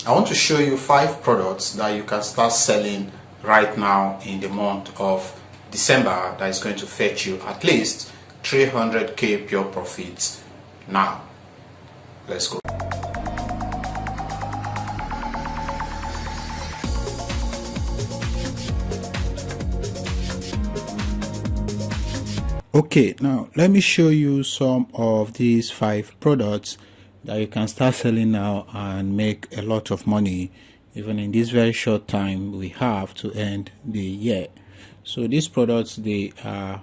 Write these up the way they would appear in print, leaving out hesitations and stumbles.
I want to show you 5 products that you can start selling right now in the month of December that is going to fetch you at least 300k pure profits now. Let's go. Okay, now let me show you some of these 5 products that you can start selling now and make a lot of money even in this very short time we have to end the year. So these products, they are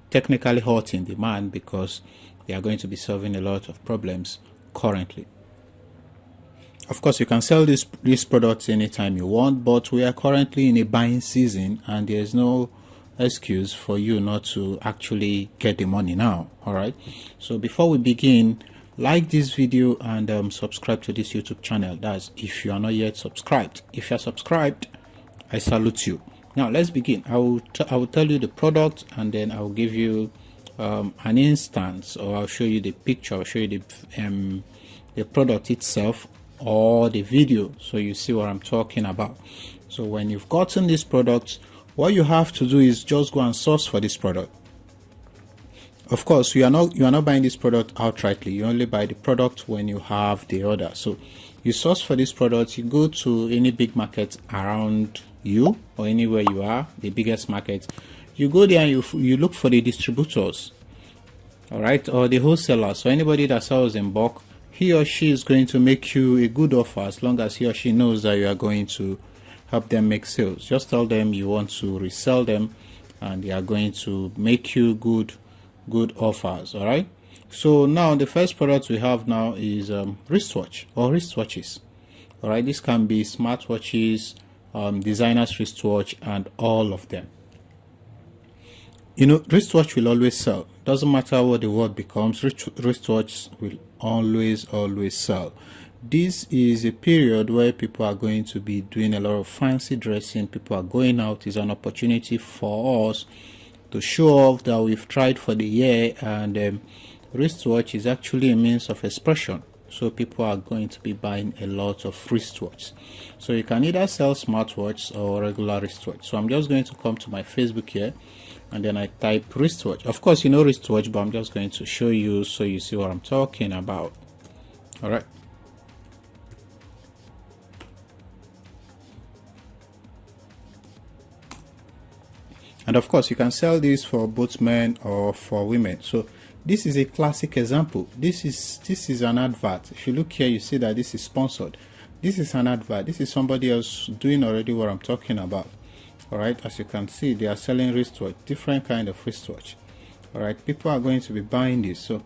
technically hot in demand because they are going to be solving a lot of problems currently. Of course, you can sell these products anytime you want, but we are currently in a buying season and there's no excuse for you not to actually get the money now. All right, so before we begin, like this video and subscribe to this YouTube channel. That's if you are not yet subscribed. If you are subscribed, I salute you. Now let's begin. I will tell you the product and then I will give you an instance, or I'll show you the picture. I'll show you the product itself or the video, so you see what I'm talking about. So when you've gotten this product, what you have to do is just go and source for this product. Of course, you are not buying this product outrightly. You only buy the product when you have the order. So you source for this product. You go to any big market around you or anywhere you are, the biggest market. You go there and you look for the distributors, all right, or the wholesalers. So anybody that sells in bulk, he or she is going to make you a good offer as long as he or she knows that you are going to help them make sales. Just tell them you want to resell them and they are going to make you good offers. All right, so now the first product we have now is wristwatch or wristwatches. All right, this can be smartwatches, designers wristwatch, and all of them. You know, wristwatch will always sell. Doesn't matter what the world becomes, wristwatch will always sell. This is a period where people are going to be doing a lot of fancy dressing. People are going out. It's an opportunity for us to show off that we've tried for the year, and wristwatch is actually a means of expression. So people are going to be buying a lot of wristwatches. So you can either sell smartwatch or regular wristwatch. So I'm just going to come to my Facebook here and then I type wristwatch. Of course, you know wristwatch, but I'm just going to show you so you see what I'm talking about. All right. And of course, you can sell this for both men or for women. So this is a classic example. This is an advert. If you look here, you see that this is sponsored. This is an advert. This is somebody else doing already what I'm talking about. All right, as you can see, they are selling wristwatch, different kind of wristwatch. All right, people are going to be buying this. So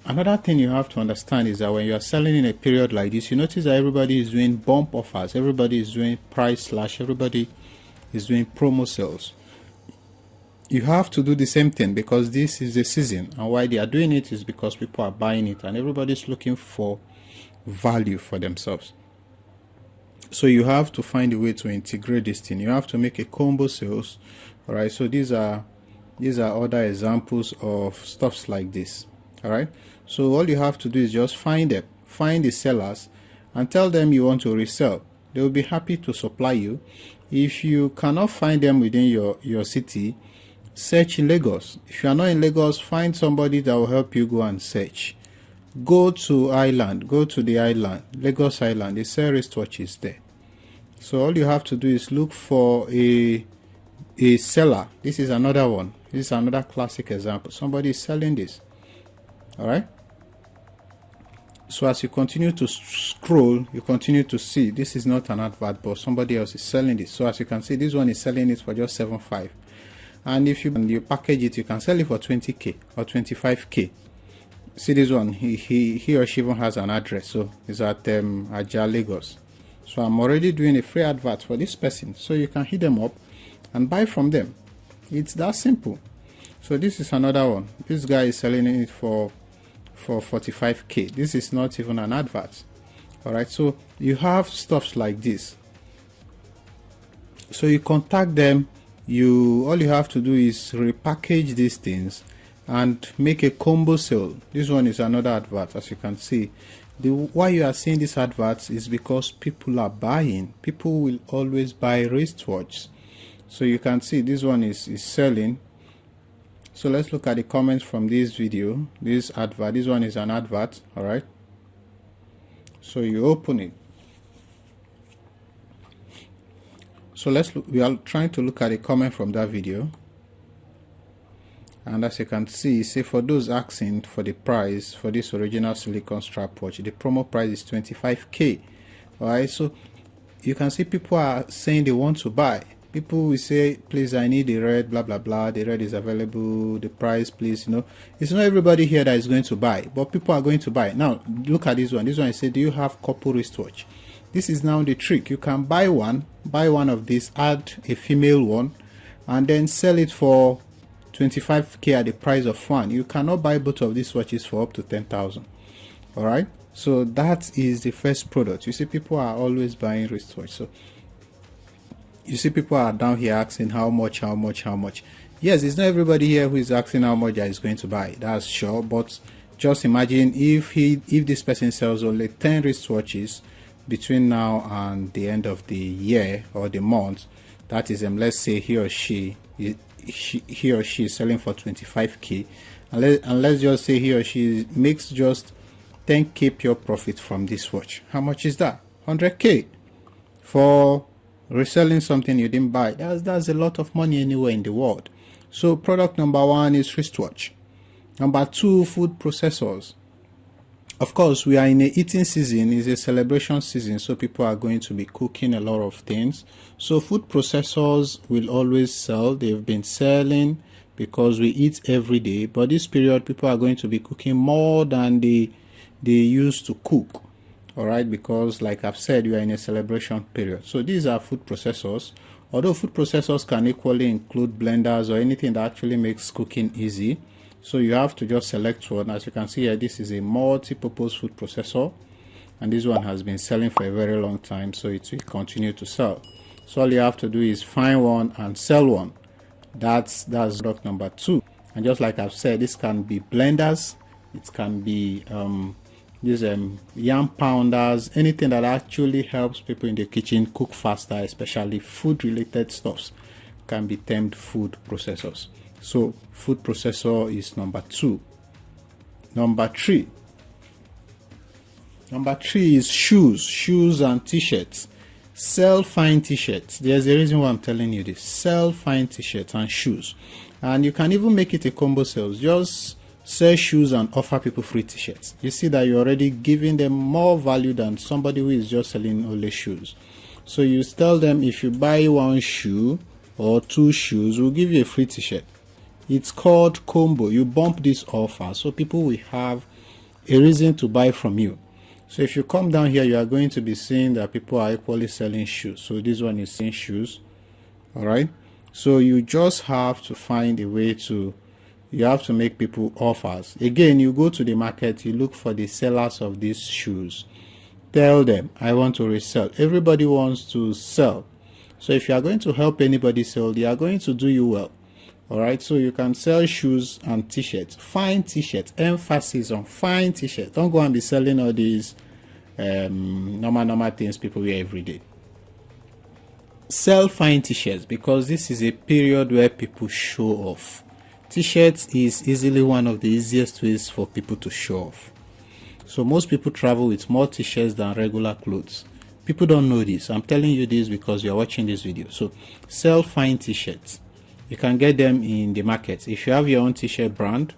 another thing you have to understand is that when you are selling in a period like this, you notice that everybody is doing bump offers. Everybody is doing price slash. Everybody is doing promo sales. You have to do the same thing because this is the season, and why they are doing it is because people are buying it and everybody's looking for value for themselves. So you have to find a way to integrate this thing. You have to make a combo sales. All right, so these are other examples of stuffs like this. All right, so all you have to do is just find the sellers and tell them you want to resell. They will be happy to supply you. If you cannot find them within your city, search in Lagos. If you are not in Lagos, find somebody that will help you go and search. Go to the island, Lagos Island. They sell wristwatches there. So all you have to do is look for a seller. This is another one. This is another classic example. Somebody is selling this. All right. So as you continue to scroll, you continue to see this is not an advert, but somebody else is selling this. So as you can see, this one is selling it for just 7.5. And if you package it, you can sell it for 20k or 25k. See this one, he or she even has an address. So it's at Aja, Lagos. So I'm already doing a free advert for this person, so you can hit them up and buy from them. It's that simple. So this is another one. This guy is selling it for 45k. This is not even an advert. All right, so you have stuffs like this. So you contact them. All you have to do is repackage these things and make a combo sale. This one is another advert. As you can see, why you are seeing these adverts is because people are buying. People will always buy wristwatches. So you can see this one is selling. So let's look at the comments from this video, this advert. This one is an advert. All right, so you open it. So let's look, we are trying to look at the comment from that video, and as you can see, say for those asking for the price for this original silicone strap watch, the promo price is 25k. all right, so you can see people are saying they want to buy. People will say, please, I need the red, blah blah blah, the red is available, the price, please. It's not everybody here that is going to buy, but people are going to buy. Now look at this one. This one I say, do you have couple wristwatch? This is now the trick. You can buy one of these, add a female one, and then sell it for 25k at the price of one. You cannot buy both of these watches for up to 10,000. all right, so that is the first product. You see, people are always buying wristwatch. So you see people are down here asking how much. Yes, it's not everybody here who is asking how much is going to buy, that's sure, but just imagine if this person sells only 10 wristwatches between now and the end of the year or the month. That is, let's say he or she is selling for 25k, and let's just say he or she makes just 10k pure profit from this watch. How much is that? 100k for reselling something you didn't buy. That's a lot of money anywhere in the world. So product number one is wristwatch. Number two, food processors. Of course, we are in a eating season. It's a celebration season, so people are going to be cooking a lot of things. So food processors will always sell. They've been selling because we eat every day, but this period people are going to be cooking more than they used to cook. all right, because like I've said, we are in a celebration period. So these are food processors, although food processors can equally include blenders or anything that actually makes cooking easy. So you have to just select one. As you can see here, this is a multi-purpose food processor, and this one has been selling for a very long time, so it will continue to sell. So all you have to do is find one and sell one. That's product number two. And just like I've said, this can be blenders, it can be these yam pounders, anything that actually helps people in the kitchen cook faster, especially food related stuffs, can be termed food processors. So food processor is number two. Number three is shoes and t-shirts. Sell fine t-shirts. There's a reason why I'm telling you this. Sell fine t-shirts and shoes, and you can even make it a combo sales. Just sell shoes and offer people free t-shirts. You see that you're already giving them more value than somebody who is just selling only shoes. So you tell them, if you buy one shoe or two shoes, we'll give you a free t-shirt. It's called combo. You bump this offer so people will have a reason to buy from you. So if you come down here, you are going to be seeing that people are equally selling shoes. So this one is selling shoes. all right, so you just have to find a way to, you have to make people offers. Again, you go to the market, you look for the sellers of these shoes, tell them, I want to resell. Everybody wants to sell. So if you are going to help anybody sell, they are going to do you well. all right, so you can sell shoes and t-shirts, fine t-shirts, emphasis on fine t-shirts. Don't go and be selling all these normal things people wear every day. Sell fine t-shirts, because this is a period where people show off. T-shirts is easily one of the easiest ways for people to show off. So most people travel with more t-shirts than regular clothes. People don't know this. I'm telling you this because you're watching this video. So sell fine t-shirts. You can get them in the market. If you have your own t-shirt brand,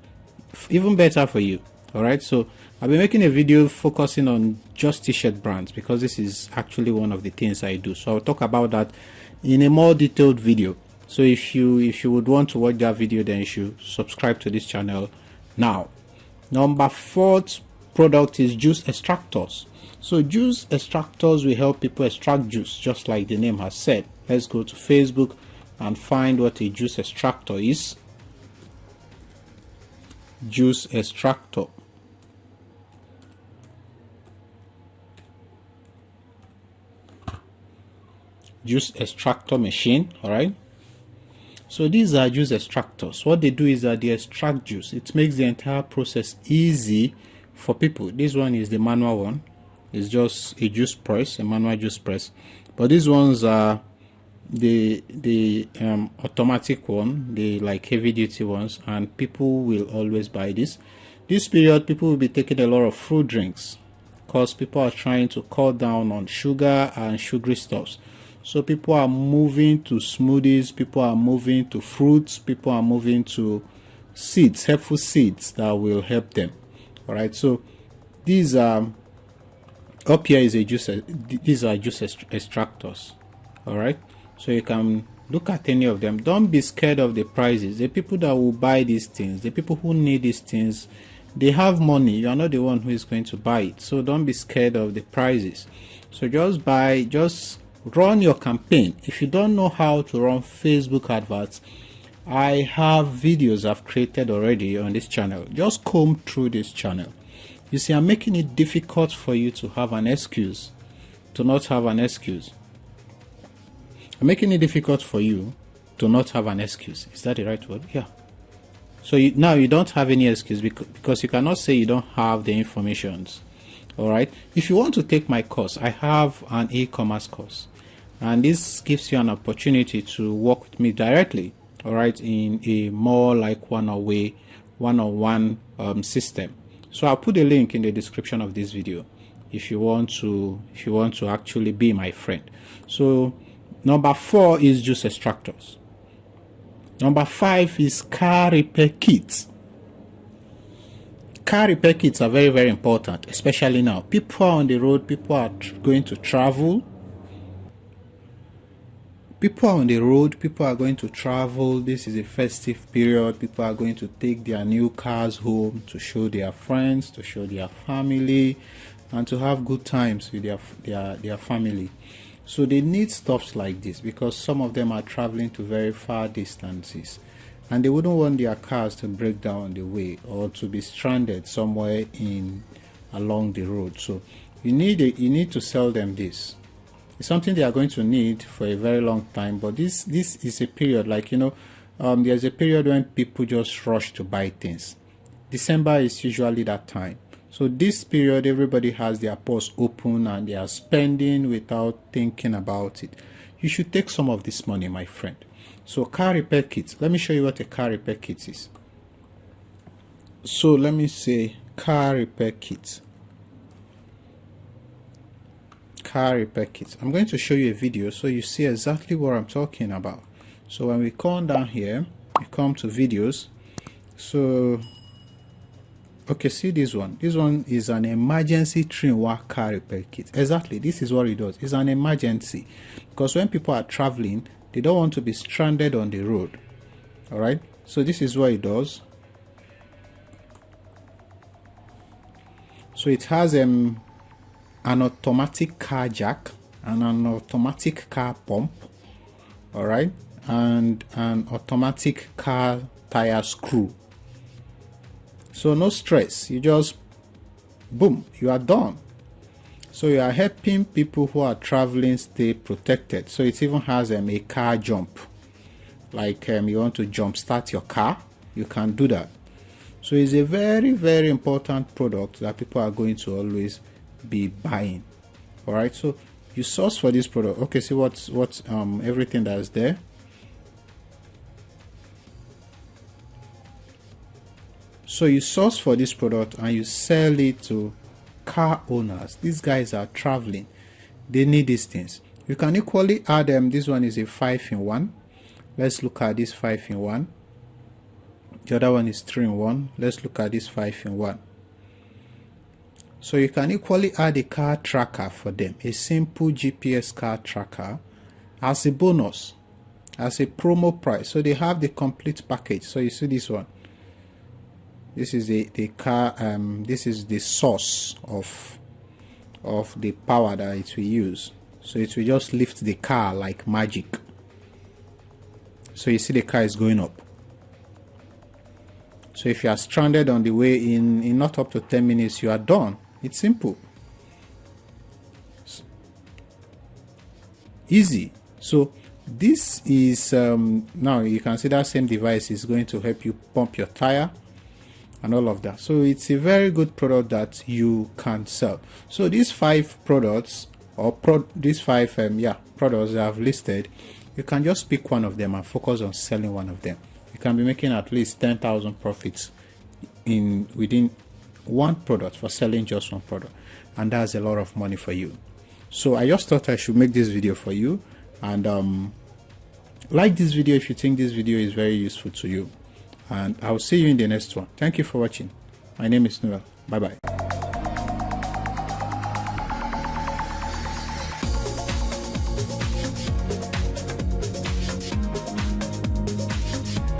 even better for you. all right, so I'll be making a video focusing on just t-shirt brands, because this is actually one of the things I do. So I'll talk about that in a more detailed video. So if you would want to watch that video, then you should subscribe to this channel now. Number fourth product is juice extractors. So juice extractors will help people extract juice, just like the name has said. Let's go to Facebook and find what a juice extractor is. Juice extractor. Juice extractor machine. all right, so these are juice extractors. What they do is that they extract juice. It makes the entire process easy for people. This one is the manual one. It's just a juice press, a manual juice press. But these ones are the automatic one, the like heavy duty ones, and people will always buy this period. People will be taking a lot of fruit drinks because people are trying to cut down on sugar and sugary stuffs. So people are moving to smoothies, people are moving to fruits, people are moving to seeds, helpful seeds that will help them. All right, so these are up here is a juice. These are juice extractors. All right, so you can look at any of them. Don't be scared of the prices. The people that will buy these things, the people who need these things, they have money. You are not the one who is going to buy it, so don't be scared of the prices. So just buy, just run your campaign. If you don't know how to run Facebook adverts, I have videos I've created already on this channel. Just comb through this channel. You see, I'm making it difficult for you to have an excuse, to not have an excuse. I'm making it difficult for you to not have an excuse. Is that the right word? Yeah. So now you don't have any excuse because you cannot say you don't have the informations. All right. If you want to take my course, I have an e-commerce course, and this gives you an opportunity to work with me directly. All right, in a more like one-on-one system. So I'll put a link in the description of this video if you want to actually be my friend. So number 4 is juice extractors. Number 5 is car repair kits. Car repair kits are very, very important, especially now. People are on the road, people are going to travel. People are on the road, people are going to travel. This is a festive period. People are going to take their new cars home to show their friends, to show their family, and to have good times with their family. So they need stuffs like this because some of them are traveling to very far distances, and they wouldn't want their cars to break down on the way or to be stranded somewhere along the road. So you need to sell them this. It's something they are going to need for a very long time, but this is a period, like, there's a period when people just rush to buy things. December is usually that time. So this period, everybody has their purse open and they are spending without thinking about it. You should take some of this money, my friend. So car repair kits. Let me show you what a car repair kit is. So let me say car repair kit. Car repair kit. I'm going to show you a video so you see exactly what I'm talking about. So when we come down here, we come to videos. So okay, see this one. This one is an emergency 3-in-1 car repair kit. Exactly, this is what it does. It's an emergency because when people are traveling, they don't want to be stranded on the road. All right, so this is what it does. So it has an automatic car jack and an automatic car pump, all right, and an automatic car tire screw. So no stress, you just boom, you are done. So you are helping people who are traveling stay protected. So it even has a car jump, like you want to jump start your car, you can do that. So it's a very, very important product that people are going to always be buying. All right, so you source for this product. Okay, see what's everything that's there. So you source for this product and you sell it to car owners. These guys are traveling, they need these things. You can equally add them. This one is a 5-in-1. Let's look at this 5-in-1. The other one is 3-in-1. Let's look at this 5-in-1. So you can equally add a car tracker for them, a simple GPS car tracker, as a bonus, as a promo price. So they have the complete package. So you see this one. This is the car. This is the source of the power that it will use. So it will just lift the car like magic. So you see the car is going up. So if you are stranded on the way, in not up to 10 minutes, you are done. It's simple. Easy. So this is now you can see that same device is going to help you pump your tire. and all of that. So it's a very good product that you can sell. So these 5 products, or these 5 products that I've listed, you can just pick one of them and focus on selling one of them. You can be making at least 10,000 profits within one product for selling just one product, and that's a lot of money for you. So I just thought I should make this video for you, and like this video if you think this video is very useful to you, and I'll see you in the next one. Thank you for watching. My name is Noel. Bye bye.